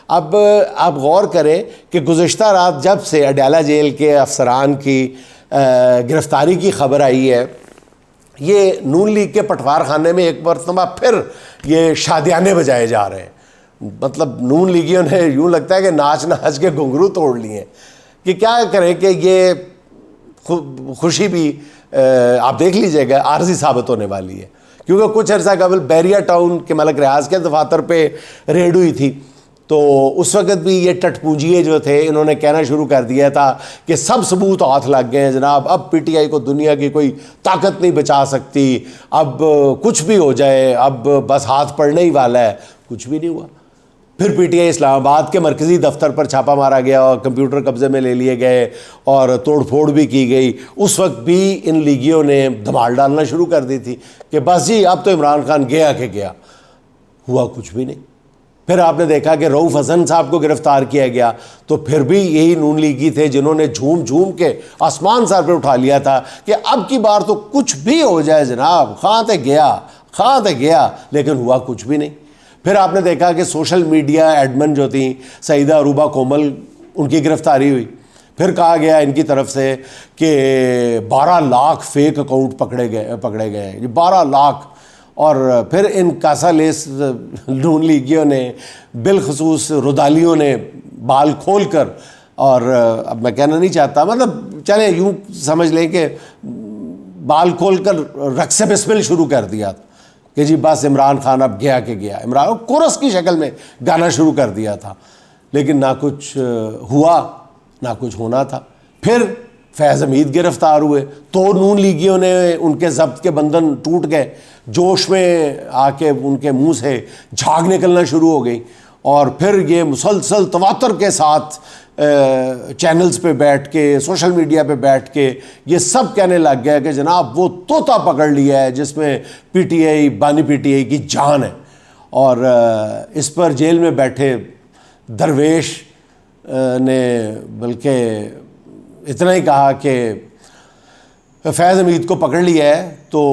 اب آپ غور کریں کہ گزشتہ رات جب سے اڈیالہ جیل کے افسران کی گرفتاری کی خبر آئی ہے، یہ نون لیگ کے پٹوار خانے میں ایک مرتبہ پھر یہ شادیانے بجائے جا رہے ہیں. مطلب نون لیگیوں نے یوں لگتا ہے کہ ناچ ناچ کے گھنگرو توڑ لیے ہیں کہ کیا کریں کہ یہ خوشی بھی آپ دیکھ لیجئے گا عارضی ثابت ہونے والی ہے. کیونکہ کچھ عرصہ قبل بیریا ٹاؤن کے ملک ریاض کے دفاتر پہ ریڈ ہوئی تھی، تو اس وقت بھی یہ ٹٹ پونجیے جو تھے انہوں نے کہنا شروع کر دیا تھا کہ سب ثبوت ہاتھ لگ گئے ہیں جناب، اب پی ٹی آئی کو دنیا کی کوئی طاقت نہیں بچا سکتی، اب کچھ بھی ہو جائے اب بس ہاتھ پڑنے ہی والا ہے. کچھ بھی نہیں ہوا. پھر پی ٹی آئی اسلام آباد کے مرکزی دفتر پر چھاپا مارا گیا اور کمپیوٹر قبضے میں لے لیے گئے اور توڑ پھوڑ بھی کی گئی. اس وقت بھی ان لیگیوں نے دھمال ڈالنا شروع کر دی تھی کہ بس جی اب تو عمران خان گیا کہ گیا. ہوا کچھ بھی نہیں. پھر آپ نے دیکھا کہ رؤوف حسن صاحب کو گرفتار کیا گیا، تو پھر بھی یہی نون لیگی تھے جنہوں نے جھوم جھوم کے آسمان سر پہ اٹھا لیا تھا کہ اب کی بار تو کچھ بھی ہو جائے جناب، خواہ تے گیا، لیکن ہوا کچھ بھی نہیں. پھر آپ نے دیکھا کہ سوشل میڈیا ایڈمن جو تھیں سعیدہ عروبہ کومل، ان کی گرفتاری ہوئی. پھر کہا گیا ان کی طرف سے کہ 12 لاکھ فیک اکاؤنٹ پکڑے گئے ہیں، 12 لاکھ. اور پھر ان کاسا لیس نون لیگیوں نے بالخصوص رودالیوں نے بال کھول کر، اور اب میں کہنا نہیں چاہتا، مطلب چلیں یوں سمجھ لیں کہ بال کھول کر رقص بسمل شروع کر دیا کہ جی بس عمران خان اب گیا کہ گیا. عمران کورس کی شکل میں گانا شروع کر دیا تھا، لیکن نہ کچھ ہوا نہ کچھ ہونا تھا. پھر فیض حمید گرفتار ہوئے تو نون لیگیوں نے ان کے ضبط کے بندھن ٹوٹ گئے، جوش میں آ کے ان کے منہ سے جھاگ نکلنا شروع ہو گئی. اور پھر یہ مسلسل تواتر کے ساتھ چینلز پہ بیٹھ کے، سوشل میڈیا پہ بیٹھ کے یہ سب کہنے لگ گیا کہ جناب وہ طوطا پکڑ لیا ہے جس میں پی ٹی آئی، بانی پی ٹی آئی کی جان ہے. اور اس پر جیل میں بیٹھے درویش نے بلکہ اتنا ہی کہا کہ فیض حمید کو پکڑ لیا ہے تو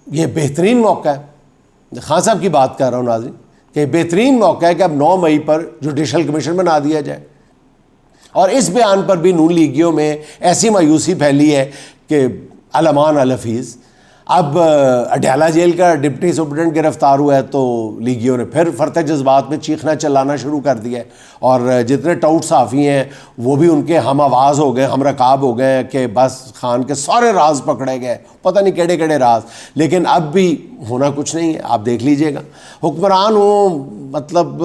یہ بہترین موقع ہے. خان صاحب کی بات کر رہا ہوں ناظرین، کہ بہترین موقع ہے کہ اب 9 مئی پر جوڈیشل کمیشن بنا دیا جائے. اور اس بیان پر بھی نون لیگیوں میں ایسی مایوسی پھیلی ہے کہ الامان الحفیظ. اب اڈیالہ جیل کا ڈپٹی سپرنٹینڈنٹ گرفتار ہوا ہے تو لیگیوں نے پھر فرط جذبات میں چیخنا چلانا شروع کر دیا ہے، اور جتنے ٹاؤٹ صحافی ہیں وہ بھی ان کے ہم آواز ہو گئے، ہم رکاب ہو گئے کہ بس خان کے سارے راز پکڑے گئے، پتہ نہیں کیڑے کیڑے راز. لیکن اب بھی ہونا کچھ نہیں ہے. آپ دیکھ لیجئے گا حکمران ہوں، مطلب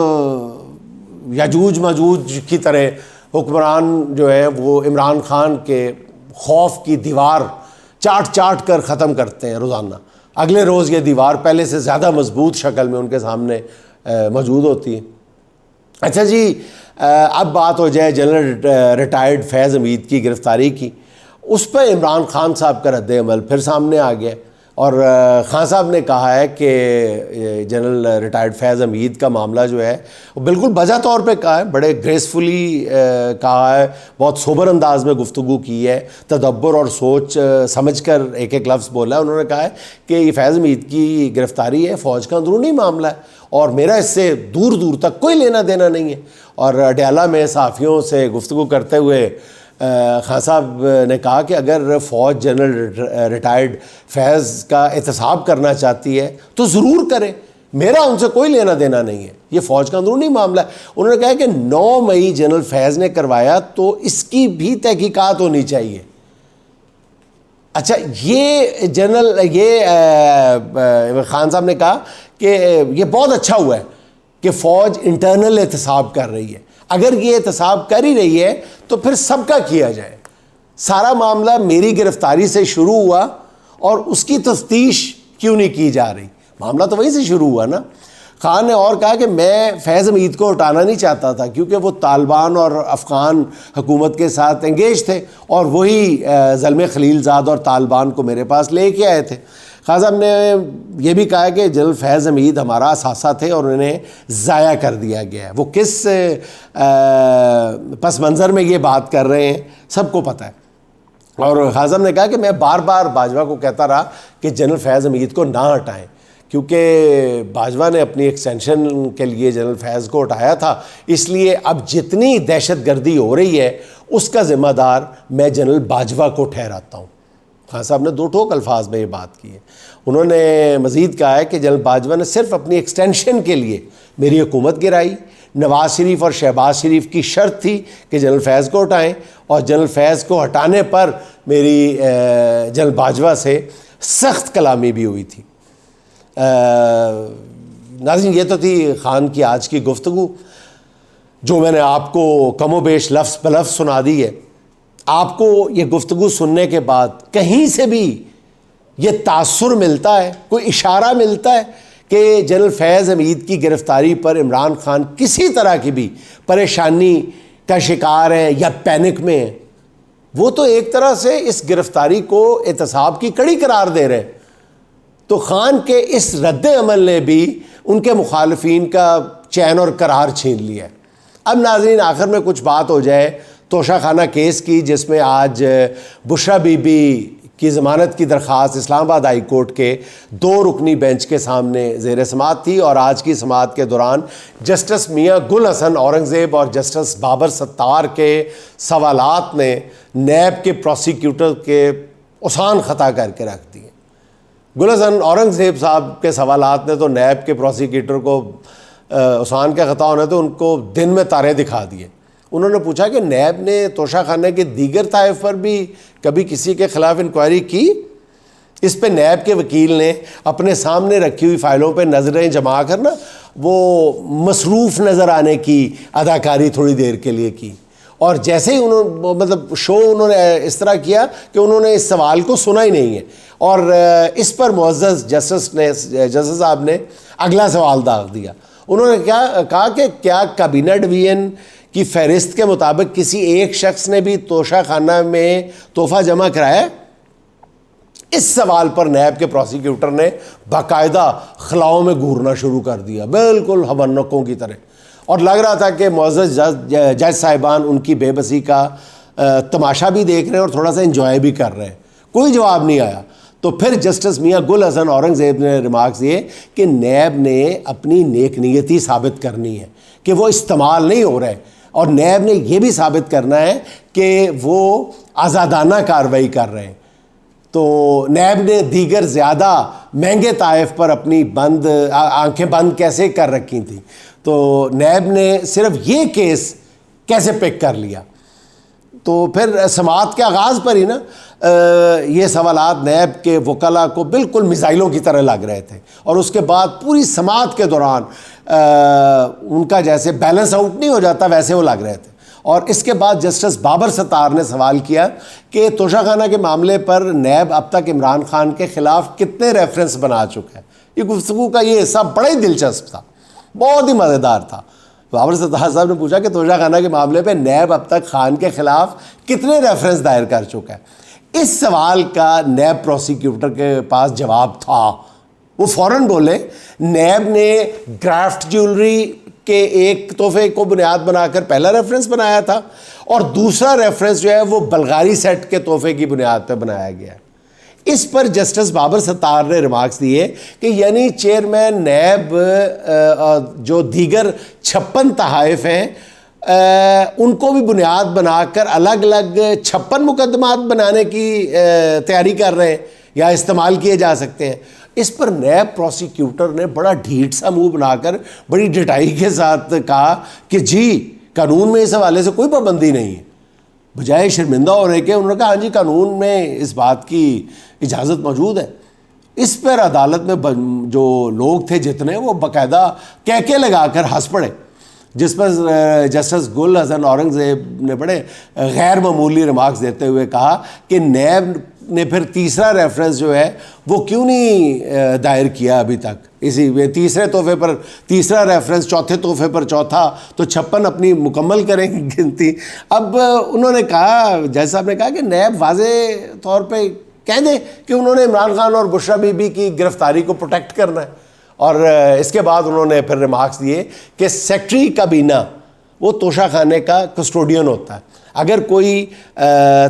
یاجوج ماجوج کی طرح حکمران جو ہے وہ عمران خان کے خوف کی دیوار چاٹ چاٹ کر ختم کرتے ہیں روزانہ. اگلے روز یہ دیوار پہلے سے زیادہ مضبوط شکل میں ان کے سامنے موجود ہوتی ہے. اچھا جی، اب بات ہو جائے جنرل ریٹائرڈ فیض حمید کی گرفتاری کی. اس پہ عمران خان صاحب کا رد عمل پھر سامنے آ گیا، اور خان صاحب نے کہا ہے کہ جنرل ریٹائرڈ فیض حمید کا معاملہ جو ہے بالکل بجا طور پہ کہا ہے، بڑے گریسفلی کہا ہے، بہت سوبر انداز میں گفتگو کی ہے، تدبر اور سوچ سمجھ کر ایک ایک لفظ بولا ہے. انہوں نے کہا ہے کہ یہ فیض حمید کی گرفتاری ہے فوج کا اندرونی معاملہ ہے اور میرا اس سے دور دور تک کوئی لینا دینا نہیں ہے. اور اڈیالہ میں صحافیوں سے گفتگو کرتے ہوئے خان صاحب نے کہا کہ اگر فوج جنرل ریٹائرڈ فیض کا احتساب کرنا چاہتی ہے تو ضرور کرے، میرا ان سے کوئی لینا دینا نہیں ہے، یہ فوج کا اندرونی معاملہ ہے. انہوں نے کہا کہ 9 مئی جنرل فیض نے کروایا تو اس کی بھی تحقیقات ہونی چاہیے. اچھا، یہ خان صاحب نے کہا کہ یہ بہت اچھا ہوا ہے کہ فوج انٹرنل احتساب کر رہی ہے. اگر یہ احتساب کر ہی رہی ہے تو پھر سب کا کیا جائے. سارا معاملہ میری گرفتاری سے شروع ہوا اور اس کی تفتیش کیوں نہیں کی جا رہی؟ معاملہ تو وہیں سے شروع ہوا نا. خان نے اور کہا کہ میں فیض حمید کو ہٹانا نہیں چاہتا تھا کیونکہ وہ طالبان اور افغان حکومت کے ساتھ انگیج تھے اور وہی زلمے خلیل زاد اور طالبان کو میرے پاس لے کے آئے تھے. خان صاحب نے یہ بھی کہا کہ جنرل فیض حمید ہمارا اثاثہ تھے اور انہیں ضائع کر دیا گیا ہے. وہ کس پس منظر میں یہ بات کر رہے ہیں سب کو پتہ ہے. اور خان صاحب نے کہا کہ میں بار بار باجوہ کو کہتا رہا کہ جنرل فیض حمید کو نہ ہٹائیں کیونکہ باجوہ نے اپنی ایکسٹینشن کے لیے جنرل فیض کو اٹھایا تھا، اس لیے اب جتنی دہشت گردی ہو رہی ہے اس کا ذمہ دار میں جنرل باجوہ کو ٹھہراتا ہوں۔ خان صاحب نے 2 ٹوک الفاظ میں یہ بات کی ہے۔ انہوں نے مزید کہا ہے کہ جنرل باجوہ نے صرف اپنی ایکسٹینشن کے لیے میری حکومت گرائی، نواز شریف اور شہباز شریف کی شرط تھی کہ جنرل فیض کو ہٹائیں، اور جنرل فیض کو ہٹانے پر میری جنرل باجوہ سے سخت کلامی بھی ہوئی تھی۔ ناظرین، یہ تو تھی خان کی آج کی گفتگو، جو میں نے آپ کو کم و بیش لفظ بلفظ سنا دی ہے۔ آپ کو یہ گفتگو سننے کے بعد کہیں سے بھی یہ تاثر ملتا ہے، کوئی اشارہ ملتا ہے کہ جنرل فیض حمید کی گرفتاری پر عمران خان کسی طرح کی بھی پریشانی کا شکار ہیں یا پینک میں ہیں؟ وہ تو ایک طرح سے اس گرفتاری کو احتساب کی کڑی قرار دے رہے ہیں۔ تو خان کے اس رد عمل نے بھی ان کے مخالفین کا چین اور قرار چھین لیا ہے۔ اب ناظرین، آخر میں کچھ بات ہو جائے توشہ خانہ کیس کی، جس میں آج بشرا بی بی کی ضمانت کی درخواست اسلام آباد ہائی کورٹ کے 2 رکنی بینچ کے سامنے زیر سماعت تھی، اور آج کی سماعت کے دوران جسٹس میاں گل حسن اورنگزیب اور جسٹس بابر ستار کے سوالات نے نیب کے پروسیکیوٹر کے آسان خطا کر کے رکھ دیے۔ گل حسن اورنگزیب صاحب کے سوالات نے تو نیب کے پروسیکیوٹر کو آسان کا خطا ہونے تو ان کو دن میں تارے دکھا دیے۔ انہوں نے پوچھا کہ نیب نے توشہ خانہ کے دیگر طائف پر بھی کبھی کسی کے خلاف انکوائری کی؟ اس پہ نیب کے وکیل نے اپنے سامنے رکھی ہوئی فائلوں پہ نظریں جما کر نا وہ مصروف نظر آنے کی اداکاری تھوڑی دیر کے لیے کی، اور جیسے ہی انہوں نے اس طرح کیا کہ انہوں نے اس سوال کو سنا ہی نہیں ہے، اور اس پر معزز جسٹس صاحب نے اگلا سوال داغ دیا۔ انہوں نے کہا کہ کیا کابینہ ڈویژن کی فہرست کے مطابق کسی ایک شخص نے بھی توشہ خانہ میں تحفہ جمع کرایا؟ اس سوال پر نیب کے پروسیکیوٹر نے باقاعدہ خلاؤں میں گھورنا شروع کر دیا، بالکل حبنکوں کی طرح، اور لگ رہا تھا کہ معزز جج صاحبان ان کی بے بسی کا تماشا بھی دیکھ رہے ہیں اور تھوڑا سا انجوائے بھی کر رہے ہیں۔ کوئی جواب نہیں آیا۔ تو پھر جسٹس میاں گل حسن اورنگزیب نے ریمارکس دیے کہ نیب نے اپنی نیک نیتی ثابت کرنی ہے کہ وہ استعمال نہیں ہو رہے، اور نیب نے یہ بھی ثابت کرنا ہے کہ وہ آزادانہ کارروائی کر رہے ہیں۔ تو نیب نے دیگر زیادہ مہنگے طائف پر اپنی آنکھیں بند کیسے کر رکھی تھیں؟ تو نیب نے صرف یہ کیس کیسے پک کر لیا؟ تو پھر سماعت کے آغاز پر ہی نا یہ سوالات نیب کے وکلاء کو بالکل میزائلوں کی طرح لگ رہے تھے، اور اس کے بعد پوری سماعت کے دوران ان کا جیسے بیلنس آؤٹ نہیں ہو جاتا ویسے وہ لگ رہے تھے۔ اور اس کے بعد جسٹس بابر ستار نے سوال کیا کہ توشہ خانہ کے معاملے پر نیب اب تک عمران خان کے خلاف کتنے ریفرنس بنا چکا ہے۔ یہ گفتگو کا یہ حصہ بڑا ہی دلچسپ تھا، بہت ہی مزیدار تھا۔ بابر ستار صاحب نے پوچھا کہ توشہ خانہ کے معاملے پہ نیب اب تک خان کے خلاف کتنے ریفرنس دائر کر چکا ہے۔ اس سوال کا نیب پروسیکیوٹر کے پاس جواب تھا، وہ فوراً بولے نیب نے گرافٹ جیولری کے ایک تحفے کو بنیاد بنا کر پہلا ریفرنس بنایا تھا، اور دوسرا ریفرنس جو ہے وہ بلغاری سیٹ کے تحفے کی بنیاد پہ بنایا گیا ہے۔ اس پر جسٹس بابر ستار نے ریمارکس دیے کہ یعنی چیئرمین نیب جو دیگر 56 تحائف ہیں ان کو بھی بنیاد بنا کر الگ الگ 56 مقدمات بنانے کی تیاری کر رہے ہیں یا استعمال کیے جا سکتے ہیں۔ اس پر نیب پروسیکیوٹر نے بڑا ڈھیٹ سا منہ بنا کر بڑی ڈٹائی کے ساتھ کہا کہ جی قانون میں اس حوالے سے کوئی پابندی نہیں ہے۔ بجائے شرمندہ ہونے کے انہوں نے کہا ہاں جی قانون میں اس بات کی اجازت موجود ہے۔ اس پر عدالت میں جو لوگ تھے جتنے وہ باقاعدہ کہکے لگا کر ہنس پڑے، جس پر جسٹس گل حسن اورنگزیب نے بڑے غیر معمولی ریمارکس دیتے ہوئے کہا کہ نیب نے پھر تیسرا ریفرنس جو ہے وہ کیوں نہیں دائر کیا ابھی تک، اسی تیسرے تحفے پر تیسرا ریفرنس، چوتھے تحفے پر چوتھا، تو 56 اپنی مکمل کریں گے گنتی۔ اب انہوں نے کہا، جج صاحب نے کہا کہ نیب واضح طور پہ کہہ دیں کہ انہوں نے عمران خان اور بشرا بی بی کی گرفتاری کو پروٹیکٹ کرنا ہے۔ اور اس کے بعد انہوں نے پھر ریمارکس دیے کہ سیکٹری کابینہ وہ توشہ خانے کا کسٹوڈین ہوتا ہے، اگر کوئی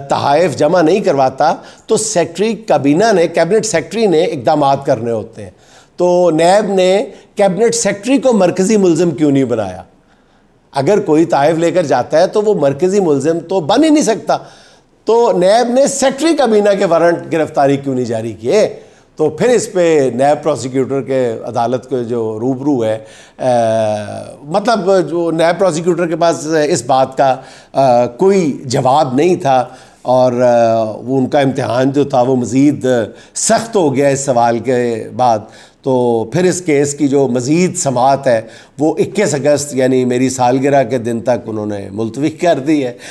تحائف جمع نہیں کرواتا تو سیکٹری کابینہ نے، کیبنٹ سیکٹری نے اقدامات کرنے ہوتے ہیں۔ تو نیب نے کیبنٹ سیکرٹری کو مرکزی ملزم کیوں نہیں بنایا؟ اگر کوئی تحائف لے کر جاتا ہے تو وہ مرکزی ملزم تو بن ہی نہیں سکتا، تو نیب نے سیکرٹری کابینہ کے وارنٹ گرفتاری کیوں نہیں جاری کیے؟ تو پھر اس پہ نیب پروسیکیوٹر کے عدالت کے جو روبرو ہے، مطلب جو نیب پروسیکیوٹر کے پاس اس بات کا کوئی جواب نہیں تھا، اور وہ ان کا امتحان جو تھا وہ مزید سخت ہو گیا اس سوال کے بعد۔ تو پھر اس کیس کی جو مزید سماعت ہے وہ 21 اگست یعنی میری سالگرہ کے دن تک انہوں نے ملتوی کر دی ہے۔